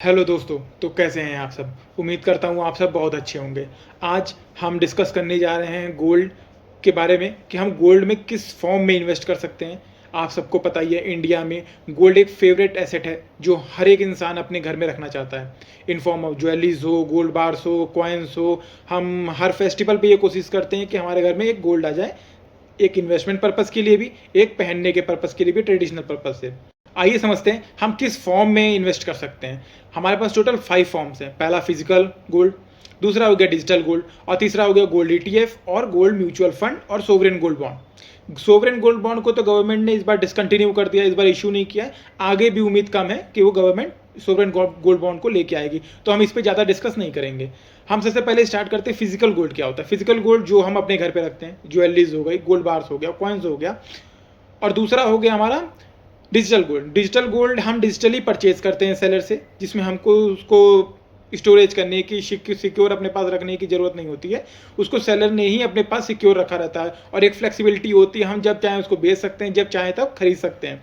Hello दोस्तों, तो कैसे हैं आप सब? उम्मीद करता हूँ आप सब बहुत अच्छे होंगे। आज हम डिस्कस करने जा रहे हैं गोल्ड के बारे में कि हम गोल्ड में किस फॉर्म में इन्वेस्ट कर सकते हैं। आप सबको पता ही है, इंडिया में गोल्ड एक फेवरेट एसेट है जो हर एक इंसान अपने घर में रखना चाहता है। इन फॉर्म ऑफ ज्वेलरीज हो, गोल्ड बार्स हो, कॉइन्स हो। हम हर फेस्टिवल पे ये कोशिश करते हैं कि हमारे घर में एक गोल्ड आ जाए, एक इन्वेस्टमेंट पर्पज़ के लिए भी, एक पहनने के पर्पज़ के लिए भी, ट्रेडिशनल पर्पज़ से। आइए समझते हैं हम किस फॉर्म में इन्वेस्ट कर सकते हैं। हमारे पास टोटल 5 फॉर्म्स हैं। पहला फिजिकल गोल्ड, दूसरा हो गया डिजिटल गोल्ड, और तीसरा हो गया गोल्ड ईटीएफ और गोल्ड म्यूचुअल फंड और sovereign gold bond. Sovereign gold bond को तो गवर्नमेंट ने इस बार डिसकंटिन्यू कर दिया, इस बार इशू नहीं किया है। आगे भी उम्मीद कम है कि वो गवर्नमेंट सोवरेन गोल्ड बॉन्ड को लेके आएगी, तो हम इस पर ज़्यादा डिस्कस नहीं करेंगे। हम सबसे पहले स्टार्ट करते हैं फिजिकल गोल्ड क्या होता है। फिजिकल गोल्ड जो हम अपने घर पे रखते हैं, ज्वेलरीज हो गई, गोल्ड बार्स हो गया, कॉइन्स हो गया। और दूसरा हो गया हमारा डिजिटल गोल्ड। डिजिटल गोल्ड हम डिजिटली परचेज करते हैं सेलर से, जिसमें हमको उसको स्टोरेज करने की, सिक्योर अपने पास रखने की ज़रूरत नहीं होती है। उसको सेलर ने ही अपने पास सिक्योर रखा रहता है और एक फ्लेक्सिबिलिटी होती है, हम जब चाहें उसको बेच सकते हैं, जब चाहें तब खरीद सकते हैं।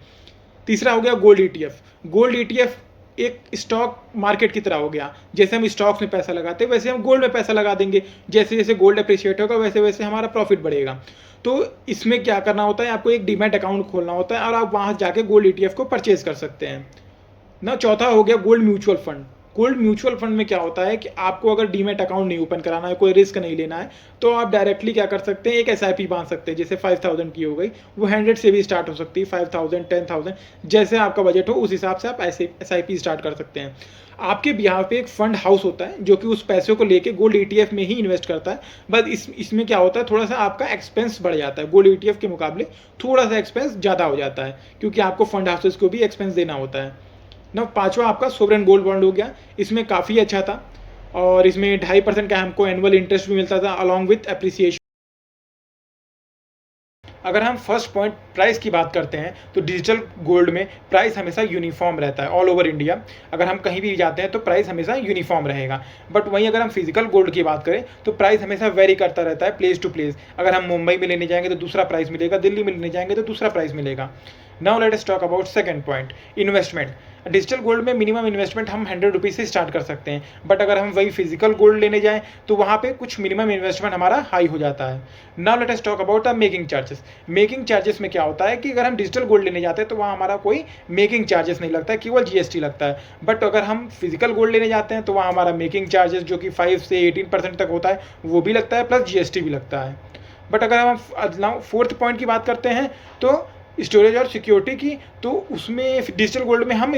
तीसरा हो गया गोल्ड ईटीएफ। गोल्ड ईटीएफ एक स्टॉक मार्केट की तरह हो गया। जैसे हम स्टॉक्स में पैसा लगाते हैं, वैसे हम गोल्ड में पैसा लगा देंगे। जैसे जैसे गोल्ड अप्रिशिएट होगा, वैसे वैसे हमारा प्रॉफिट बढ़ेगा। तो इसमें क्या करना होता है, आपको एक डीमैट अकाउंट खोलना होता है और आप वहाँ जाके गोल्ड ईटीएफ को परचेज कर सकते हैं ना। चौथा हो गया gold mutual fund. Gold mutual fund में क्या होता है कि आपको अगर डीमैट अकाउंट नहीं ओपन कराना है, कोई रिस्क नहीं लेना है, तो आप डायरेक्टली क्या कर सकते हैं, एक एसआईपी बांध सकते हैं। जैसे 5000 की हो गई, वो 100 से भी स्टार्ट हो सकती है, 5000, 10,000, जैसे आपका बजट हो उस हिसाब से आप ऐसे एसआईपी स्टार्ट कर सकते हैं। आपके बिहार पे एक फंड हाउस होता है जो कि उस पैसे को लेके गोल्ड ईटीएफ में ही इन्वेस्ट करता है। बस इसमें क्या होता है, थोड़ा सा आपका एक्सपेंस बढ़ जाता है। गोल्ड ईटीएफ के मुकाबले थोड़ा सा एक्सपेंस ज़्यादा हो जाता है, क्योंकि आपको फंड हाउसेस को भी एक्सपेंस देना होता है ना। पांचवा आपका सोवरेन गोल्ड बॉन्ड हो गया। इसमें काफ़ी अच्छा था और इसमें 2.5% का हमको एनुअल इंटरेस्ट भी मिलता था अलॉन्ग विथ एप्रिसिएशन। अगर हम फर्स्ट पॉइंट प्राइस की बात करते हैं, तो डिजिटल गोल्ड में प्राइस हमेशा यूनिफॉर्म रहता है ऑल ओवर इंडिया। अगर हम कहीं भी जाते हैं तो प्राइस हमेशा यूनिफॉर्म रहेगा। बट वहीं अगर हम फिजिकल गोल्ड की बात करें तो प्राइस हमेशा वेरी करता रहता है प्लेस टू प्लेस। अगर हम मुंबई में लेने जाएंगे तो दूसरा प्राइस मिलेगा, दिल्ली में लेने जाएंगे तो दूसरा प्राइस मिलेगा। Now let us talk about second point, investment. Digital gold में मिनिमम इन्वेस्टमेंट हम 100 से स्टार्ट कर सकते हैं, बट अगर हम वही फिजिकल गोल्ड लेने जाएं तो वहाँ पे कुछ मिनिमम इन्वेस्टमेंट हमारा हाई हो जाता है। Now let us talk about the making charges. Making charges में क्या होता है कि अगर हम डिजिटल गोल्ड लेने जाते हैं तो वहाँ हमारा कोई मेकिंग चार्जेस नहीं लगता है, केवल जीएसटी लगता है। बट अगर हम फिजिकल गोल्ड लेने जाते हैं तो वहाँ हमारा मेकिंग चार्जेस जो कि 5 से 18% तक होता है, वो भी लगता है, प्लस जीएसटी भी लगता है। बट अगर हम फोर्थ पॉइंट की बात करते हैं, तो स्टोरेज और सिक्योरिटी की, तो उसमें डिजिटल गोल्ड में हम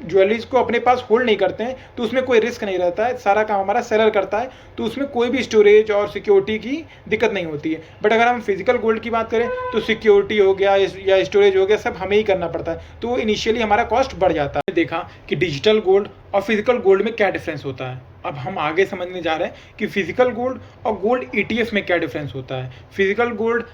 ज्वेलरीज को अपने पास होल्ड नहीं करते हैं, तो उसमें कोई रिस्क नहीं रहता है, सारा काम हमारा सेलर करता है, तो उसमें कोई भी स्टोरेज और सिक्योरिटी की दिक्कत नहीं होती है। बट अगर हम फिजिकल गोल्ड की बात करें तो सिक्योरिटी हो गया या स्टोरेज हो गया, सब हमें ही करना पड़ता है, तो इनिशियली हमारा कॉस्ट बढ़ जाता है। देखा कि डिजिटल गोल्ड और फिजिकल गोल्ड में क्या डिफरेंस होता है। अब हम आगे समझने जा रहे हैं कि फिजिकल गोल्ड और गोल्ड ईटीएफ में क्या डिफरेंस होता है। फिजिकल गोल्ड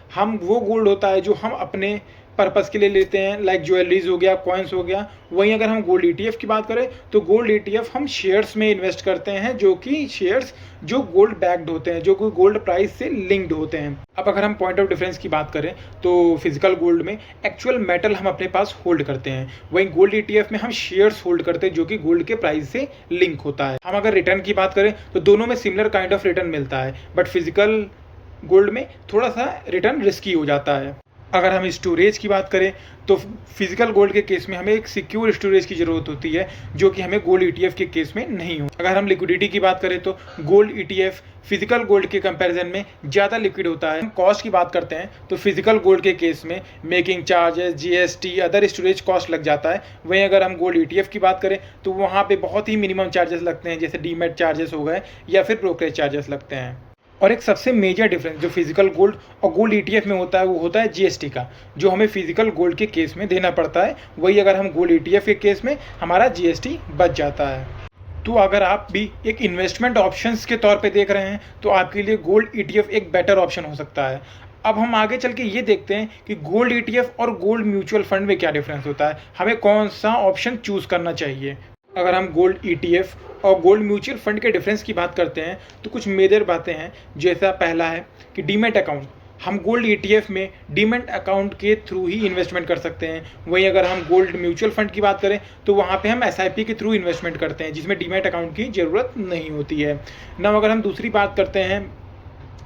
वो गोल्ड होता है जो हम अपने पर्पज़ के लिए लेते हैं, लाइक ज्वेलरीज हो गया, कॉइन्स हो गया। वहीं अगर हम गोल्ड ईटीएफ की बात करें तो गोल्ड ईटीएफ हम शेयर्स में इन्वेस्ट करते हैं, जो कि शेयर्स जो गोल्ड बैक्ड होते हैं, जो कि गोल्ड प्राइस से लिंक्ड होते हैं। अब अगर हम पॉइंट ऑफ डिफरेंस की बात करें तो फिजिकल गोल्ड में एक्चुअल मेटल हम अपने पास होल्ड करते हैं, वहीं गोल्ड ईटीएफ में हम शेयर्स होल्ड करते हैं जो कि गोल्ड के प्राइस से लिंक होता है। हम अगर रिटर्न की बात करें तो दोनों में सिमिलर काइंड ऑफ रिटर्न मिलता है, बट फिजिकल गोल्ड में थोड़ा सा रिटर्न रिस्की हो जाता है। अगर हम स्टोरेज की बात करें तो फिजिकल गोल्ड के केस में हमें एक सिक्योर स्टोरेज की ज़रूरत होती है, जो कि हमें गोल्ड ईटीएफ के केस में नहीं हो। अगर हम लिक्विडिटी की बात करें तो गोल्ड ईटीएफ फिजिकल गोल्ड के कंपैरिजन में ज़्यादा लिक्विड होता है। कॉस्ट की बात करते हैं तो फिजिकल गोल्ड के केस में making charges, GST, other storage cost लग जाता है। वहीं अगर हम गोल्ड ईटीएफ की बात करें तो वहाँ पे बहुत ही मिनिमम चार्जेस लगते हैं, जैसे डीमैट चार्जेस हो गए या फिर ब्रोकरेज चार्जेस लगते हैं। और एक सबसे मेजर डिफरेंस जो फिजिकल गोल्ड और गोल्ड ईटीएफ में होता है, वो होता है जीएसटी का, जो हमें फिजिकल गोल्ड के केस में देना पड़ता है। वही अगर हम गोल्ड ईटीएफ के केस में हमारा जीएसटी बच जाता है। तो अगर आप भी एक इन्वेस्टमेंट ऑप्शंस के तौर पे देख रहे हैं तो आपके लिए गोल्ड ईटीएफ एक बेटर ऑप्शन हो सकता है। अब हम आगे चल के ये देखते हैं कि गोल्ड ईटीएफ और गोल्ड म्यूचुअल फंड में क्या डिफरेंस होता है, हमें कौन सा ऑप्शन चूज़ करना चाहिए। अगर हम गोल्ड ईटीएफ और गोल्ड म्यूचुअल फंड के डिफरेंस की बात करते हैं तो कुछ मेजर बातें हैं। जैसा पहला है कि डीमैट अकाउंट। हम गोल्ड ETF में डीमैट अकाउंट के थ्रू ही इन्वेस्टमेंट कर सकते हैं। वहीं अगर हम गोल्ड म्यूचुअल फंड की बात करें तो वहाँ पे हम SIP के थ्रू इन्वेस्टमेंट करते हैं, जिसमें डीमैट अकाउंट की ज़रूरत नहीं होती है। ना अगर हम दूसरी बात करते हैं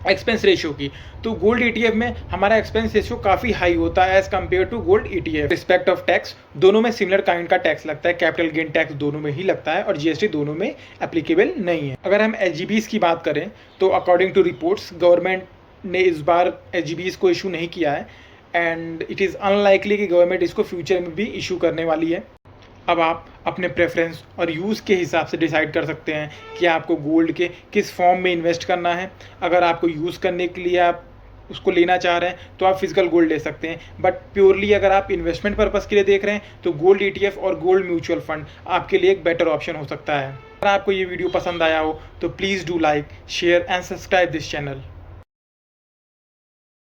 एक्सपेंस रेशियो की, तो गोल्ड ETF में हमारा एक्सपेंस रेशियो काफ़ी हाई होता है as compare to gold ETF। Respect of tax, दोनों में सिमिलर काइंड का टैक्स लगता है, कैपिटल गेन टैक्स दोनों में ही लगता है और GST दोनों में एप्लीकेबल नहीं है। अगर हम SGBs की बात करें तो अकॉर्डिंग टू रिपोर्ट्स गवर्नमेंट ने इस बार SGBs को इशू नहीं किया है एंड इट इज़ अनलाइकली कि गवर्नमेंट इसको फ्यूचर में भी इशू करने वाली है। अब आप अपने प्रेफरेंस और यूज़ के हिसाब से डिसाइड कर सकते हैं कि आपको गोल्ड के किस फॉर्म में इन्वेस्ट करना है। अगर आपको यूज़ करने के लिए आप उसको लेना चाह रहे हैं तो आप फिजिकल गोल्ड ले सकते हैं, बट प्योरली अगर आप इन्वेस्टमेंट पर्पज़ के लिए देख रहे हैं तो गोल्ड ETF और गोल्ड म्यूचुअल फंड आपके लिए एक बेटर ऑप्शन हो सकता है। अगर आपको ये वीडियो पसंद आया हो तो please do like, share and subscribe this channel.